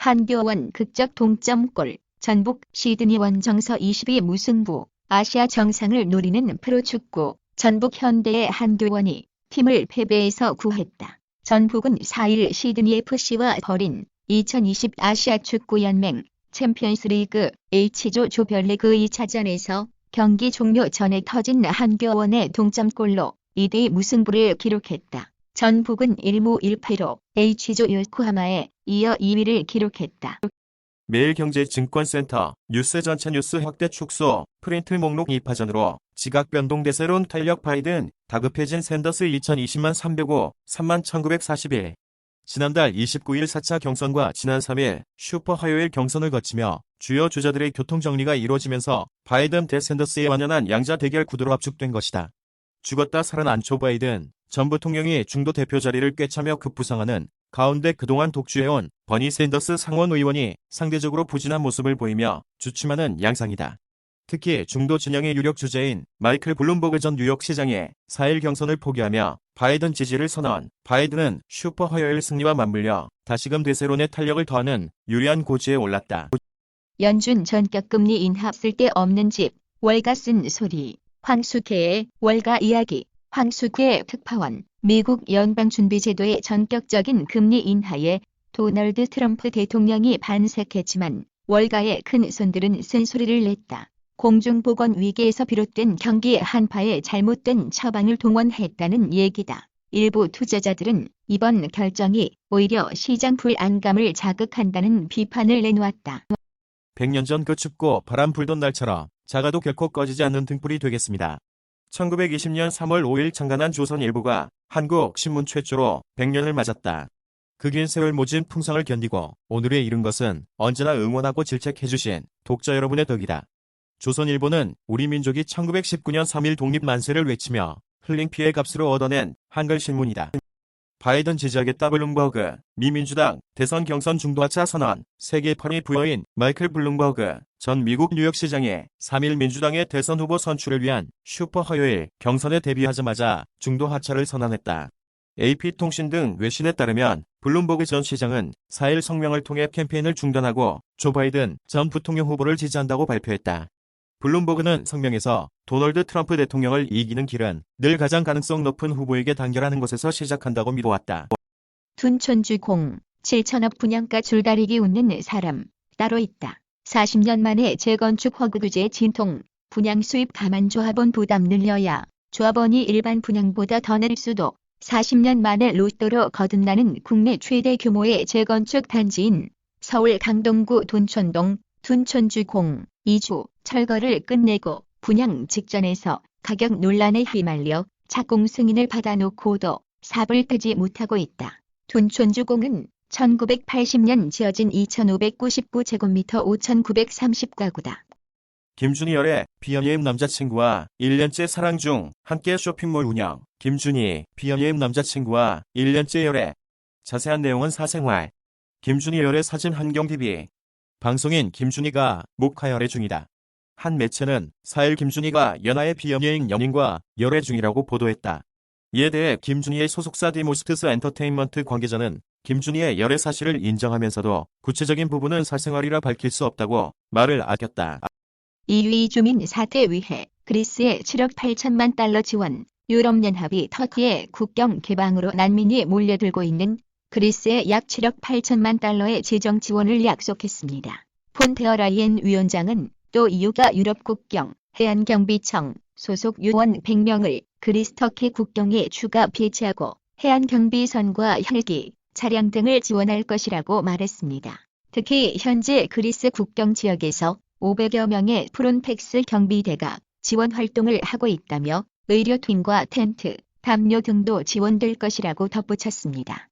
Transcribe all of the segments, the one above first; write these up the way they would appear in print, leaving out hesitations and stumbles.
한교원 극적 동점골, 전북 시드니 원정서 22 무승부, 아시아 정상을 노리는 프로축구, 전북 현대의 한교원이 팀을 패배에서 구했다. 전북은 4일 시드니 FC와 벌인 2020 아시아 축구연맹 챔피언스리그 H조 조별리그 2차전에서 경기 종료 전에 터진 한교원의 동점골로 2대2 무승부를 기록했다. 전북은 1무 1패로 H조 요코하마에 이어 2위를 기록했다. 매일경제증권센터 뉴스 전체 뉴스 확대 축소 프린트 목록 2파전으로 지각 변동 대세론 탄력 바이든 다급해진 샌더스 2020만 305 3만 1941 지난달 29일 4차 경선과 지난 3일 슈퍼 화요일 경선을 거치며 주요 주자들의 교통정리가 이루어지면서 바이든 대 샌더스의 완연한 양자 대결 구도로 압축된 것이다. 죽었다 살아난 조 바이든 전 부통령이 중도 대표 자리를 꿰차며 급부상하는 가운데 그동안 독주해온 버니 샌더스 상원 의원이 상대적으로 부진한 모습을 보이며 주춤하는 양상이다. 특히 중도 진영의 유력 주자인 마이클 블룸버그 전 뉴욕시장이 4일 경선을 포기하며 바이든 지지를 선언. 바이든은 슈퍼 화요일 승리와 맞물려 다시금 대세론의 탄력을 더하는 유리한 고지에 올랐다. 연준 전격금리 인하 쓸데없는 집, 월가 쓴 소리, 황숙회의 월가 이야기, 황숙회 특파원, 미국 연방준비제도의 전격적인 금리 인하에 도널드 트럼프 대통령이 반색했지만 월가의 큰 손들은 쓴소리를 냈다. 공중보건 위기에서 비롯된 경기 한파에 잘못된 처방을 동원했다는 얘기다. 일부 투자자들은 이번 결정이 오히려 시장 불안감을 자극한다는 비판을 내놓았다. 100년 전 그 춥고 바람 불던 날처럼 작아도 결코 꺼지지 않는 등불이 되겠습니다. 1920년 3월 5일 창간한 조선일보가 한국 신문 최초로 100년을 맞았다. 그 긴 세월 모진 풍성을 견디고 오늘에 이른 것은 언제나 응원하고 질책해주신 독자 여러분의 덕이다. 조선일보는 우리 민족이 1919년 3일 독립 만세를 외치며 흘린 피해 값으로 얻어낸 한글 신문이다. 바이든 지지하겠다 블룸버그, 미 민주당 대선 경선 중도하차 선언, 세계 8위 부여인 마이클 블룸버그 전 미국 뉴욕시장이 3일 민주당의 대선 후보 선출을 위한 슈퍼 화요일 경선에 데뷔하자마자 중도하차를 선언했다. AP통신 등 외신에 따르면 블룸버그 전 시장은 4일 성명을 통해 캠페인을 중단하고 조 바이든 전 부통령 후보를 지지한다고 발표했다. 블룸버그는 성명에서 도널드 트럼프 대통령을 이기는 길은 늘 가장 가능성 높은 후보에게 단결하는 것에서 시작한다고 믿어왔다. 둔촌주 공, 7천억 분양가 줄다리기 웃는 사람 따로 있다. 40년 만에 재건축 허구 규제 진통, 분양 수입 감안 조합원 부담 늘려야 조합원이 일반 분양보다 더 낼 수도 40년 만에 로또로 거듭나는 국내 최대 규모의 재건축 단지인 서울 강동구 둔촌동 둔촌주 공 2주 철거를 끝내고 분양 직전에서 가격 논란에 휘말려 착공 승인을 받아놓고도 삽을 뜨지 못하고 있다. 둔촌주공은 1980년 지어진 2599제곱미터 5930가구다. 김준희 열애 비연예인 남자친구와 1년째 사랑 중 함께 쇼핑몰 운영. 김준희 비연예인 남자친구와 1년째 열애. 자세한 내용은 사생활. 김준희 열애 사진 한경TV. 방송인 김준희가 목화열애 중이다. 한 매체는 4일 김준희가 연하의 비연예인 연인과 열애 중이라고 보도했다. 이에 대해 김준희의 소속사 디모스트스 엔터테인먼트 관계자는 김준희의 열애 사실을 인정하면서도 구체적인 부분은 사생활이라 밝힐 수 없다고 말을 아꼈다. 이위 주민 사태 위해 그리스에 7억 8천만 달러 지원, 유럽연합이 터키의 국경 개방으로 난민이 몰려들고 있는 그리스에 약 7억 8천만 달러의 재정 지원을 약속했습니다. 폰데어 라이엔 위원장은 또 EU가 유럽 국경 해안경비청 소속 요원 100명을 그리스 터키 국경에 추가 배치하고 해안경비선과 헬기, 차량 등을 지원할 것이라고 말했습니다. 특히 현재 그리스 국경 지역에서 500여 명의 프론텍스 경비대가 지원 활동을 하고 있다며 의료팀과 텐트, 담요 등도 지원될 것이라고 덧붙였습니다.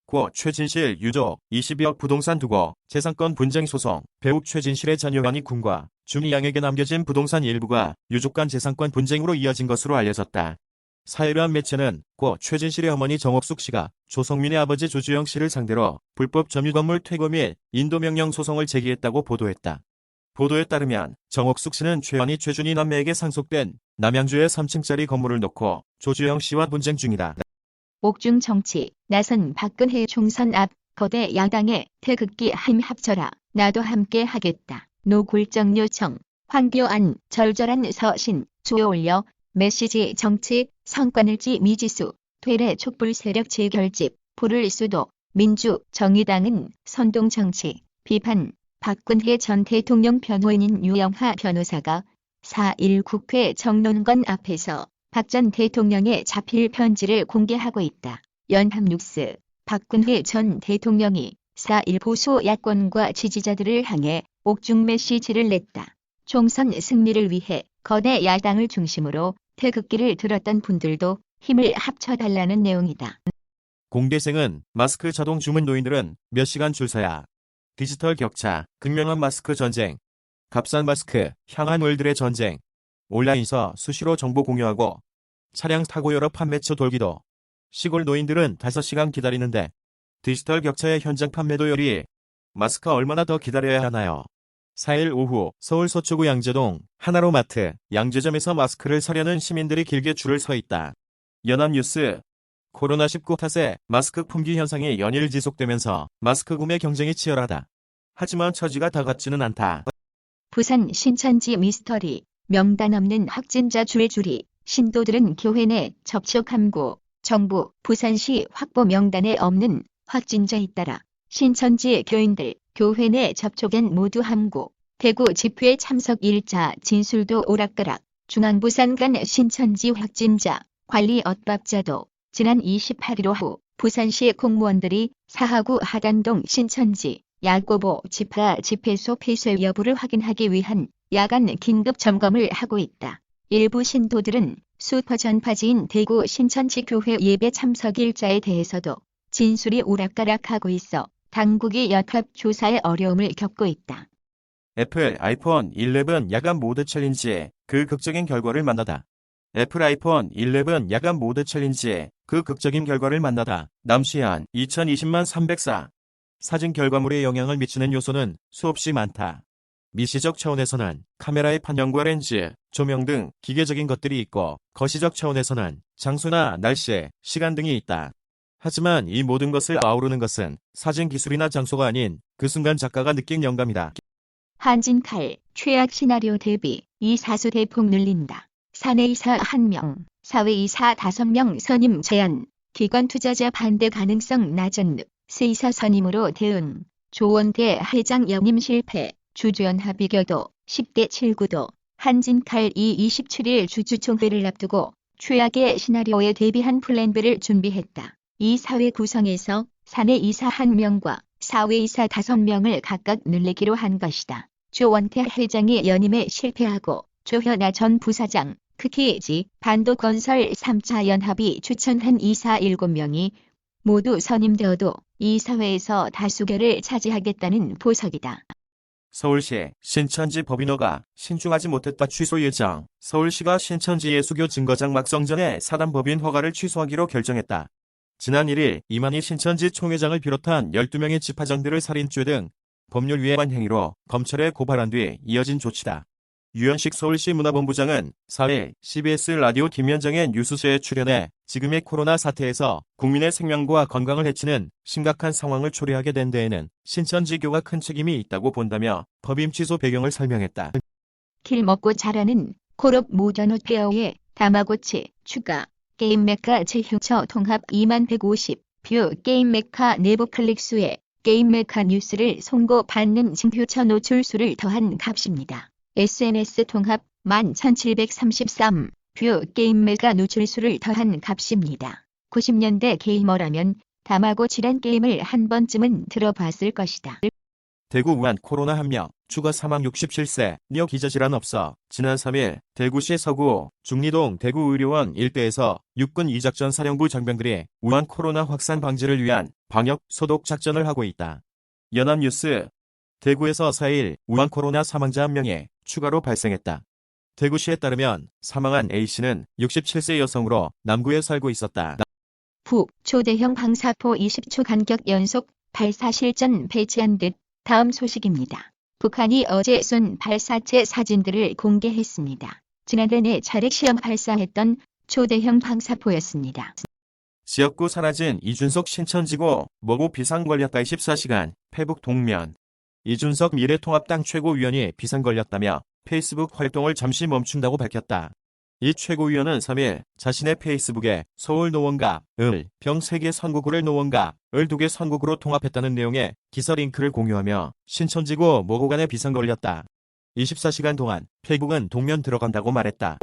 고 최진실 유족 22억 부동산 두고 재산권 분쟁 소송. 배우 최진실의 자녀연이 군과 준희 양에게 남겨진 부동산 일부가 유족 간 재산권 분쟁으로 이어진 것으로 알려졌다. 사회로한 매체는 고 최진실의 어머니 정옥숙 씨가 조성민의 아버지 조주영 씨를 상대로 불법 점유건물 퇴거 및 인도명령 소송을 제기했다고 보도했다. 보도에 따르면 정옥숙 씨는 최연희 최준희 남매에게 상속된 남양주의 3층짜리 건물을 놓고 조주영 씨와 분쟁 중이다. 옥중 정치, 나선 박근혜 총선 앞 거대 야당의 태극기 힘 합쳐라. 나도 함께 하겠다. 노골적 요청. 황교안 절절한 서신. 쏘올려. 메시지 정치. 성과늘지 미지수. 퇴래 촛불 세력 재결집. 불을 수도. 민주 정의당은 선동 정치. 비판. 박근혜 전 대통령 변호인인 유영하 변호사가 4.1 국회 정론관 앞에서 박 전 대통령의 자필 편지를 공개하고 있다. 연합뉴스. 박근혜 전 대통령이 4.1 보수 야권과 지지자들을 향해 옥중 메시지를 냈다. 총선 승리를 위해 거대 야당을 중심으로 태극기를 들었던 분들도 힘을 합쳐달라는 내용이다. 공대생은 마스크 자동 주문 노인들은 몇 시간 줄 서야. 디지털 격차, 극명한 마스크 전쟁. 값싼 마스크, 향한 물들의 전쟁. 온라인에서 수시로 정보 공유하고 차량 타고 여러 판매처 돌기도. 시골 노인들은 5시간 기다리는데 디지털 격차의 현장 판매도 열이. 마스크 얼마나 더 기다려야 하나요? 4일 오후 서울 서초구 양재동 하나로마트 양재점에서 마스크를 사려는 시민들이 길게 줄을 서 있다. 연합뉴스. 코로나19 탓에 마스크 품귀 현상이 연일 지속되면서 마스크 구매 경쟁이 치열하다. 하지만 처지가 다 같지는 않다. 부산 신천지 미스터리. 명단 없는 확진자 줄줄이. 신도들은 교회 내 접촉 함구. 정부, 부산시 확보 명단에 없는 확진자에 따라 신천지 교인들, 교회 내 접촉엔 모두 함구. 대구 집회 참석 일자 진술도 오락가락. 중앙부산 간 신천지 확진자, 관리 엇박자도. 지난 28일 오후 부산시 공무원들이 사하구 하단동 신천지 야고보 집회소 폐쇄 여부를 확인하기 위한 야간 긴급 점검을 하고 있다. 일부 신도들은 수퍼 전파지인 대구 신천지 교회 예배 참석 일자에 대해서도 진술이 오락가락하고 있어 당국이 역학 조사에 어려움을 겪고 있다. 애플 아이폰 11 야간 모드 챌린지의 그 극적인 결과를 만나다. 애플 아이폰 11 야간 모드 챌린지의 그 극적인 결과를 만나다. 남시안 2020만 304. 사진 결과물에 영향을 미치는 요소는 수없이 많다. 미시적 차원에서는 카메라의 판형과 렌즈, 조명 등 기계적인 것들이 있고 거시적 차원에서는 장소나 날씨, 시간 등이 있다. 하지만 이 모든 것을 아우르는 것은 사진 기술이나 장소가 아닌 그 순간 작가가 느낀 영감이다. 한진칼, 최악 시나리오 대비, 이사수 대폭 늘린다. 사내이사 1명, 사외이사 5명 선임 제한, 기관 투자자 반대 가능성 낮은 세이사 선임으로 대응, 조원대 회장 연임 실패, 주주연합 비교도, 10대 7구도, 한진칼 27일 주주총회를 앞두고 최악의 시나리오에 대비한 플랜 B를 준비했다. 이 사회 구성에서 사내이사 1명과 사외이사 5명을 각각 늘리기로 한 것이다. 조원태 회장이 연임에 실패하고 조현아 전 부사장, 크키지, 반도건설 3차 연합이 추천한 이사 7명이 모두 선임되어도 이사회에서 다수결을 차지하겠다는 보석이다. 서울시 신천지 법인허가 신중하지 못했다 취소 예정. 서울시가 신천지 예수교 증거장 막성전에 사단 법인 허가를 취소하기로 결정했다. 지난 1일 이만희 신천지 총회장을 비롯한 12명의 집화장들을 살인죄 등 법률 위반 행위로 검찰에 고발한 뒤 이어진 조치다. 유현식 서울시 문화본부장은 4일 CBS 라디오 김현정의 뉴스쇼에 출연해 지금의 코로나 사태에서 국민의 생명과 건강을 해치는 심각한 상황을 초래하게 된 데에는 신천지교가 큰 책임이 있다고 본다며 법임 취소 배경을 설명했다. 길 먹고 자라는 콜옵 모던 홈페어에 다마고치 추가. 게임 메카 재휴처 통합 2150. 뷰 게임 메카 내부 클릭수에 게임 메카 뉴스를 송고받는 징휴처 노출수를 더한 값입니다. SNS 통합 11,733. 뷰 게임 메카 노출수를 더한 값입니다. 90년대 게이머라면 다마고치란 게임을 한 번쯤은 들어봤을 것이다. 대구 우한 코로나 1명, 추가 사망 67세, 녀 기저질환 없어. 지난 3일 대구시 서구 중리동 대구의료원 일대에서 육군 이작전 사령부 장병들이 우한 코로나 확산 방지를 위한 방역 소독 작전을 하고 있다. 연합뉴스. 대구에서 4일 우한 코로나 사망자 1명이 추가로 발생했다. 대구시에 따르면 사망한 A씨는 67세 여성으로 남구에 살고 있었다. 북 초대형 방사포 20초 간격 연속 발사 실전 배치한 듯. 다음 소식입니다. 북한이 어제 쏜 발사체 사진들을 공개했습니다. 지난해 4차례 시험 발사했던 초대형 방사포였습니다. 지역구 사라진 이준석 신천지고 뭐고 비상 걸렸다 24시간 페북 동면. 이준석 미래통합당 최고위원이 비상 걸렸다며 페이스북 활동을 잠시 멈춘다고 밝혔다. 이 최고위원은 3일 자신의 페이스북에 서울 노원갑, 을, 병 3개 선거구를 노원갑, 을 2개 선거구로 통합했다는 내용의 기사 링크를 공유하며 신천지고 뭐고 간에 비상 걸렸다. 24시간 동안 페이북은 동면 들어간다고 말했다.